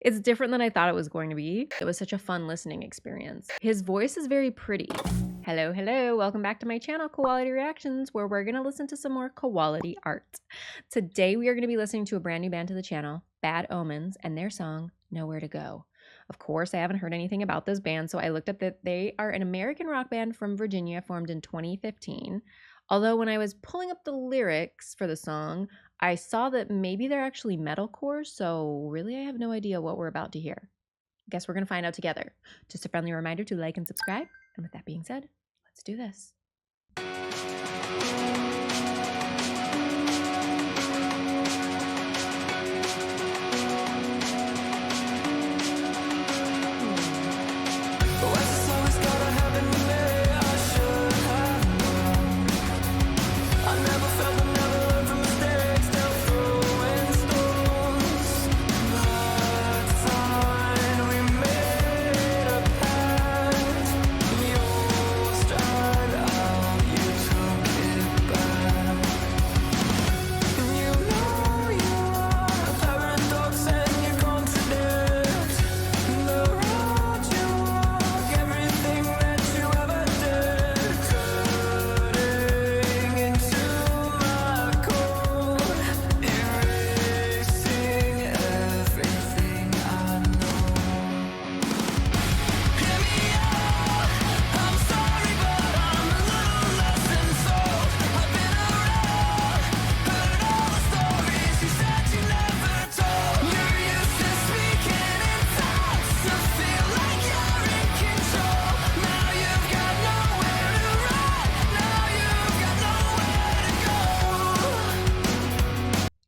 It's different than I thought it was going to be. It was such a fun listening experience. His voice is very pretty. Hello, hello. Welcome back to my channel, Quality Reactions, where we're going to listen to some more quality art. Today, we are going to be listening to a brand new band to the channel, Bad Omens, and their song, Nowhere to Go. Of course, I haven't heard anything about this band, so I looked up that they are an American rock band from Virginia formed in 2015. Although when I was pulling up the lyrics for the song, I saw that maybe they're actually metalcore, so really I have no idea what we're about to hear. Guess we're going to find out together. Just a friendly reminder to like and subscribe. And with that being said, let's do this.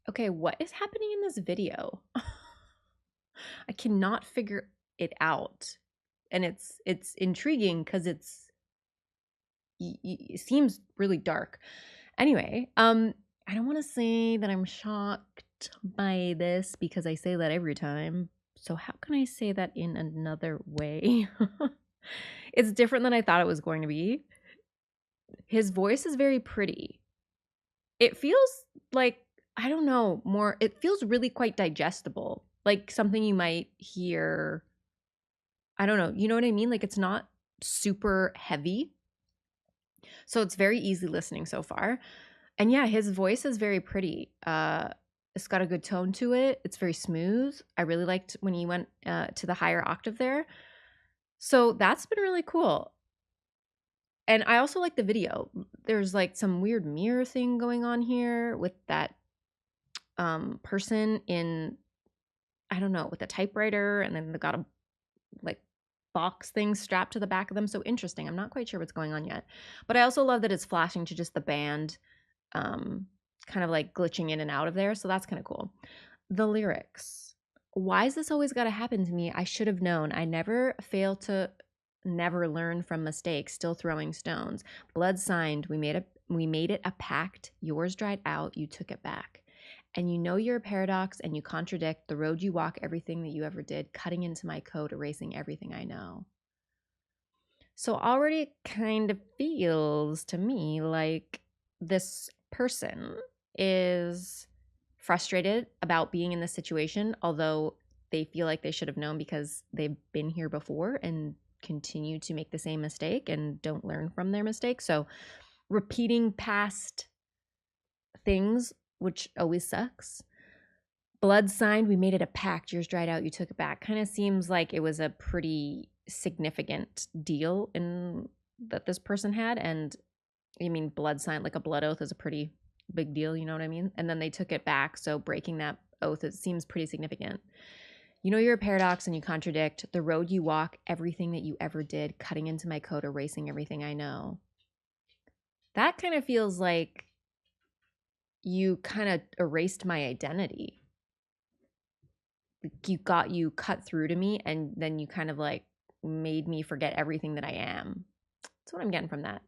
Okay, what is happening in this video? I cannot figure it out. And it's intriguing because it seems really dark. Anyway, I don't want to say that I'm shocked by this because I say that every time. So how can I say that in another way? It's different than I thought it was going to be. His voice is very pretty. It feels like, I don't know, it feels really quite digestible. Like something you might hear, I don't know, you know what I mean? Like it's not super heavy. So it's very easy listening so far. And yeah, his voice is very pretty. It's got a good tone to it. It's very smooth. I really liked when he went to the higher octave there. So that's been really cool. And I also like the video. There's like some weird mirror thing going on here with that person in, I don't know, with a typewriter, and then they got a like box thing strapped to the back of them. So interesting. I'm not quite sure what's going on yet. But I also love that it's flashing to just the band kind of like glitching in and out of there. So that's kind of cool. The lyrics. Why is this always got to happen to me? I should have known. I never fail to never learn from mistakes, still throwing stones. Blood signed, we made it a pact. Yours dried out, you took it back. And you know you're a paradox and you contradict the road you walk, everything that you ever did, cutting into my code, erasing everything I know. So already it kind of feels to me like this person is frustrated about being in this situation, although they feel like they should have known because they've been here before and continue to make the same mistake and don't learn from their mistakes. So repeating past things, which always sucks. Blood signed, we made it a pact. Yours dried out, you took it back. Kind of seems like it was a pretty significant deal that this person had. And I mean, blood signed, like a blood oath is a pretty big deal, you know what I mean? And then they took it back. So breaking that oath, it seems pretty significant. You know you're a paradox and you contradict the road you walk, everything that you ever did, cutting into my code, erasing everything I know. That kind of feels like you kind of erased my identity. You cut through to me, and then you kind of like made me forget everything that I am. That's what I'm getting from that.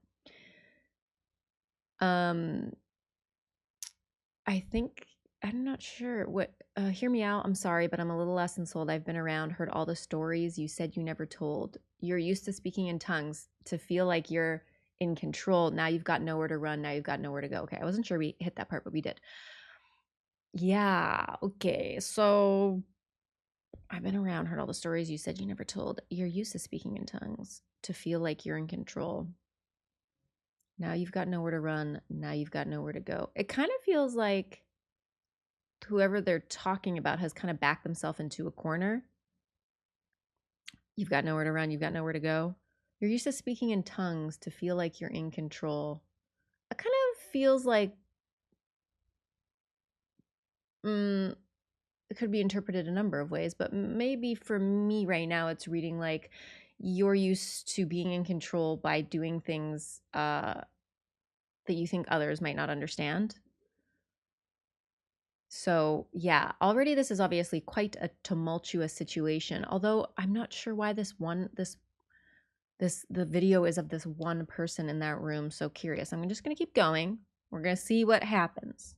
I think, I'm not sure what, hear me out. I'm sorry, but I'm a little less than sold. I've been around, heard all the stories you said you never told. You're used to speaking in tongues to feel like you're in control. Now you've got nowhere to run. Now you've got nowhere to go. Okay, I wasn't sure we hit that part, but we did. Yeah, okay. So I've been around, heard all the stories you said you never told. You're used to speaking in tongues, to feel like you're in control. Now you've got nowhere to run. Now you've got nowhere to go. It kind of feels like whoever they're talking about has kind of backed themselves into a corner. You've got nowhere to run. You've got nowhere to go. You're used to speaking in tongues to feel like you're in control. It kind of feels like it could be interpreted a number of ways, but maybe for me right now, it's reading like you're used to being in control by doing things that you think others might not understand. So yeah, already this is obviously quite a tumultuous situation. Although I'm not sure why the video is of this one person in that room. So curious. I'm just gonna keep going. We're gonna see what happens.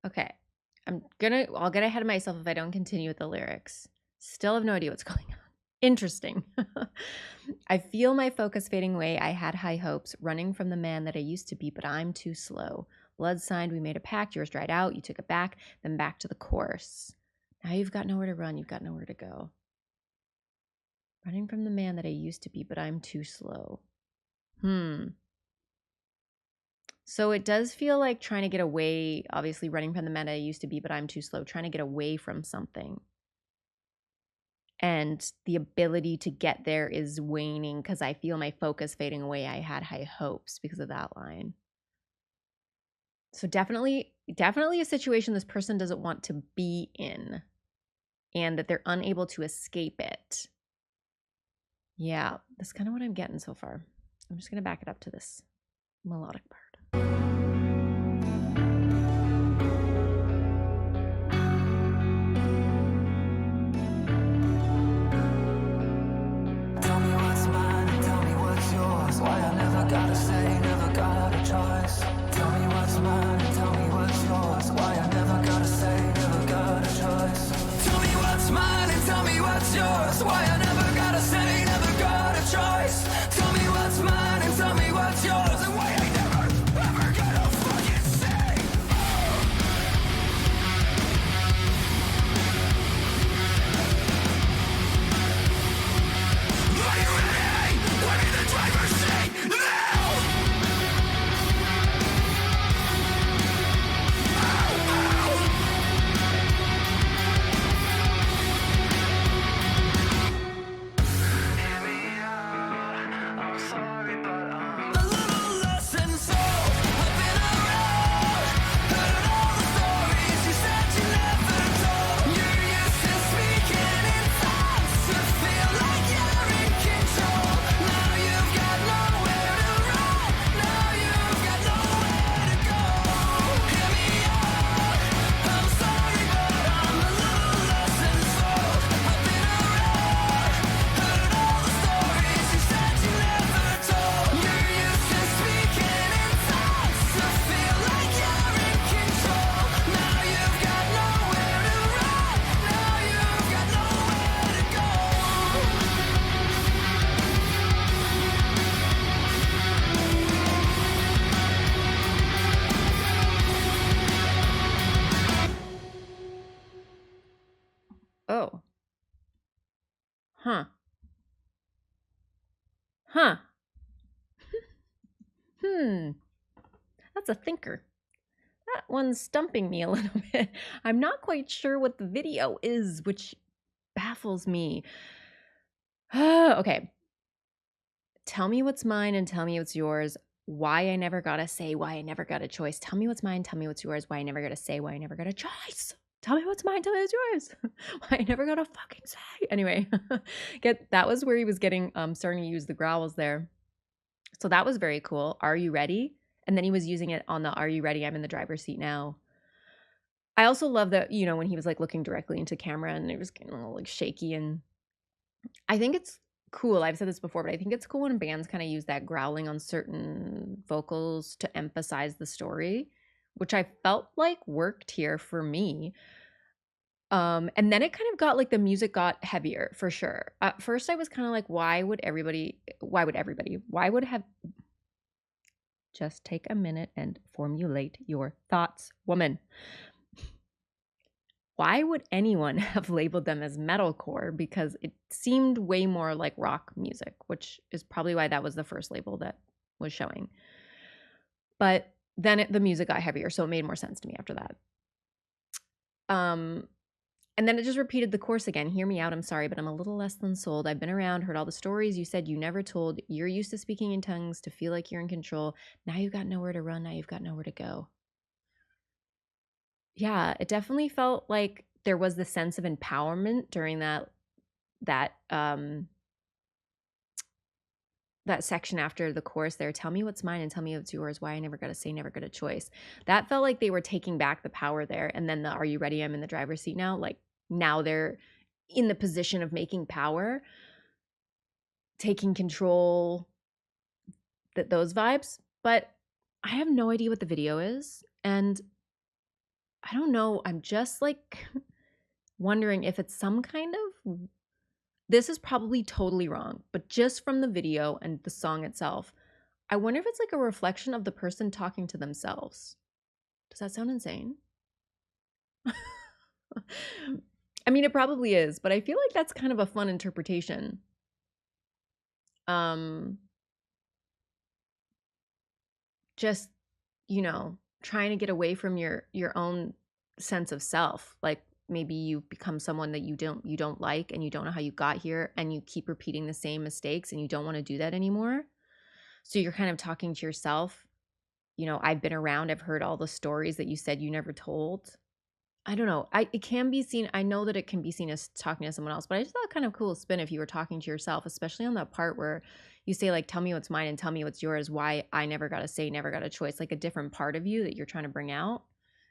Okay, I'll get ahead of myself if I don't continue with the lyrics. Still have no idea what's going on. Interesting. I feel my focus fading away. I had high hopes, running from the man that I used to be, but I'm too slow. Blood signed, we made a pact, yours dried out, you took it back, then back to the course. Now you've got nowhere to run, you've got nowhere to go. Running from the man that I used to be, but I'm too slow. So it does feel like trying to get away, obviously running from the man I used to be, but I'm too slow, trying to get away from something. And the ability to get there is waning because I feel my focus fading away. I had high hopes because of that line. So definitely a situation this person doesn't want to be in and that they're unable to escape it. Yeah, that's kind of what I'm getting so far. I'm just going to back it up to this melodic part. Tell me what's mine and tell me what's yours. Why I never gotta say, never got a choice. Tell me what's mine and tell me what's yours. Why I never gotta say, never got a choice. Tell me what's mine and tell me what's yours. Why I never gotta say, never got a choice. Tell me what's mine and tell me what's yours. And why I never, ever gonna fucking say. Are you ready? Put me in the driver's seat now! Hear me out. I'm sorry, but I'm a little lost and so I've been around, heard all the stories you said you never told. You're used to speaking in tongues to feel like you're in control. Now you've got nowhere to run. Now you've got nowhere to go. Hear me out. I'm sorry, but I'm a little lost and so I've been around, heard all the stories you said you never told. You're used to speaking in tongues to feel like you're in control. Now you've got nowhere to run. Now you've got nowhere to go. Oh. Huh. Huh. That's a thinker. that one's stumping me a little bit. I'm not quite sure what the video is, which baffles me. Okay. Tell me what's mine and tell me what's yours. Why I never got a say, why I never got a choice. Tell me what's mine, tell me what's yours. Why I never got a say, why I never got a choice. Tell me what's mine, tell me what's yours. Why I never got a fucking say. Anyway, that was where he was getting starting to use the growls there. So that was very cool. Are you ready? And then he was using it on the Are you ready? I'm in the driver's seat now. I also love that, you know, when he was like looking directly into camera and it was getting a little like shaky, and I think it's cool. I've said this before, but I think it's cool when bands kind of use that growling on certain vocals to emphasize the story, which I felt like worked here for me. And then it kind of got like the music got heavier for sure. At first I was kind of like, why would have just take a minute and formulate your thoughts, woman. Why would anyone have labeled them as metalcore? Because it seemed way more like rock music, which is probably why that was the first label that was showing. But then the music got heavier, so it made more sense to me after that. And then it just repeated the course again. Hear me out. I'm sorry, but I'm a little less than sold. I've been around, heard all the stories you said you never told. You're used to speaking in tongues to feel like you're in control. Now you've got nowhere to run. Now you've got nowhere to go. Yeah, it definitely felt like there was the sense of empowerment during that section after the chorus there. Tell me what's mine and tell me what's yours. Why I never got a say, never got a choice. That felt like they were taking back the power there. And then the Are you ready? I'm in the driver's seat now. Like now they're in the position of making power, taking control, those vibes. But I have no idea what the video is. And I don't know. I'm just like wondering if it's some kind of, this is probably totally wrong, but just from the video and the song itself, I wonder if it's like a reflection of the person talking to themselves. Does that sound insane? I mean, it probably is, but I feel like that's kind of a fun interpretation. Just, you know, trying to get away from your own sense of self. Like maybe you've become someone that you don't like and you don't know how you got here and you keep repeating the same mistakes and you don't want to do that anymore. So you're kind of talking to yourself. You know, I've been around, I've heard all the stories that you said you never told. I don't know. It can be seen, I know that it can be seen as talking to someone else, but I just thought kind of cool spin if you were talking to yourself, especially on that part where you say like, tell me what's mine and tell me what's yours. Why I never got a say, never got a choice, like a different part of you that you're trying to bring out.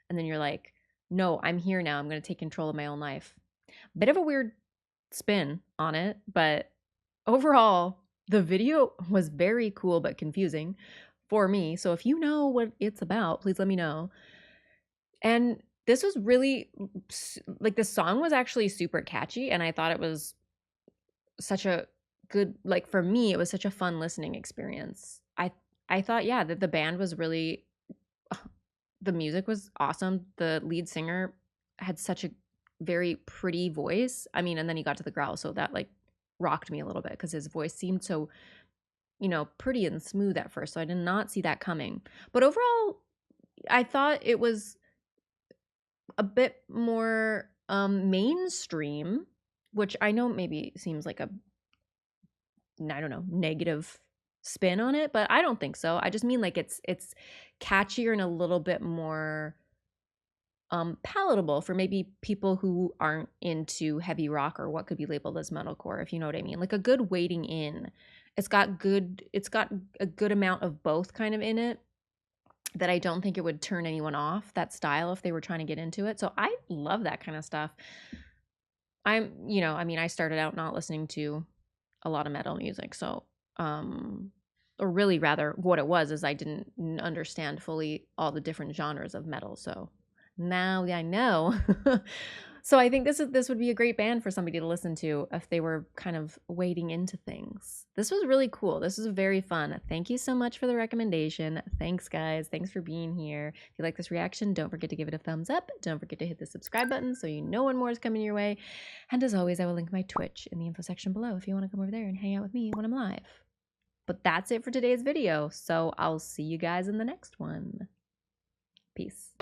And then you're like, no, I'm here now. I'm going to take control of my own life. Bit of a weird spin on it, but overall, the video was very cool but confusing for me. So if you know what it's about, please let me know. And this was really like, the song was actually super catchy, and I thought it was such a good, like for me, it was such a fun listening experience. I thought, yeah, that the band was really, the music was awesome. The lead singer had such a very pretty voice. I mean, and then he got to the growl, so that like rocked me a little bit because his voice seemed so, you know, pretty and smooth at first. So I did not see that coming. But overall, I thought it was a bit more mainstream, which I know maybe seems like a, I don't know, negative spin on it, but I don't think so. I just mean like it's catchier and a little bit more palatable for maybe people who aren't into heavy rock or what could be labeled as metalcore, if you know what I mean. Like a good wading in. It's got a good amount of both kind of in it, that I don't think it would turn anyone off that style if they were trying to get into it. So I love that kind of stuff. You know, I mean, I started out not listening to a lot of metal music. So, or really rather what it was is I didn't understand fully all the different genres of metal. So now I know. So I think this would be a great band for somebody to listen to if they were kind of wading into things. This was really cool. This was very fun. Thank you so much for the recommendation. Thanks, guys. Thanks for being here. If you like this reaction, don't forget to give it a thumbs up. Don't forget to hit the subscribe button so you know when more is coming your way. And as always, I will link my Twitch in the info section below if you want to come over there and hang out with me when I'm live. But that's it for today's video. So I'll see you guys in the next one. Peace.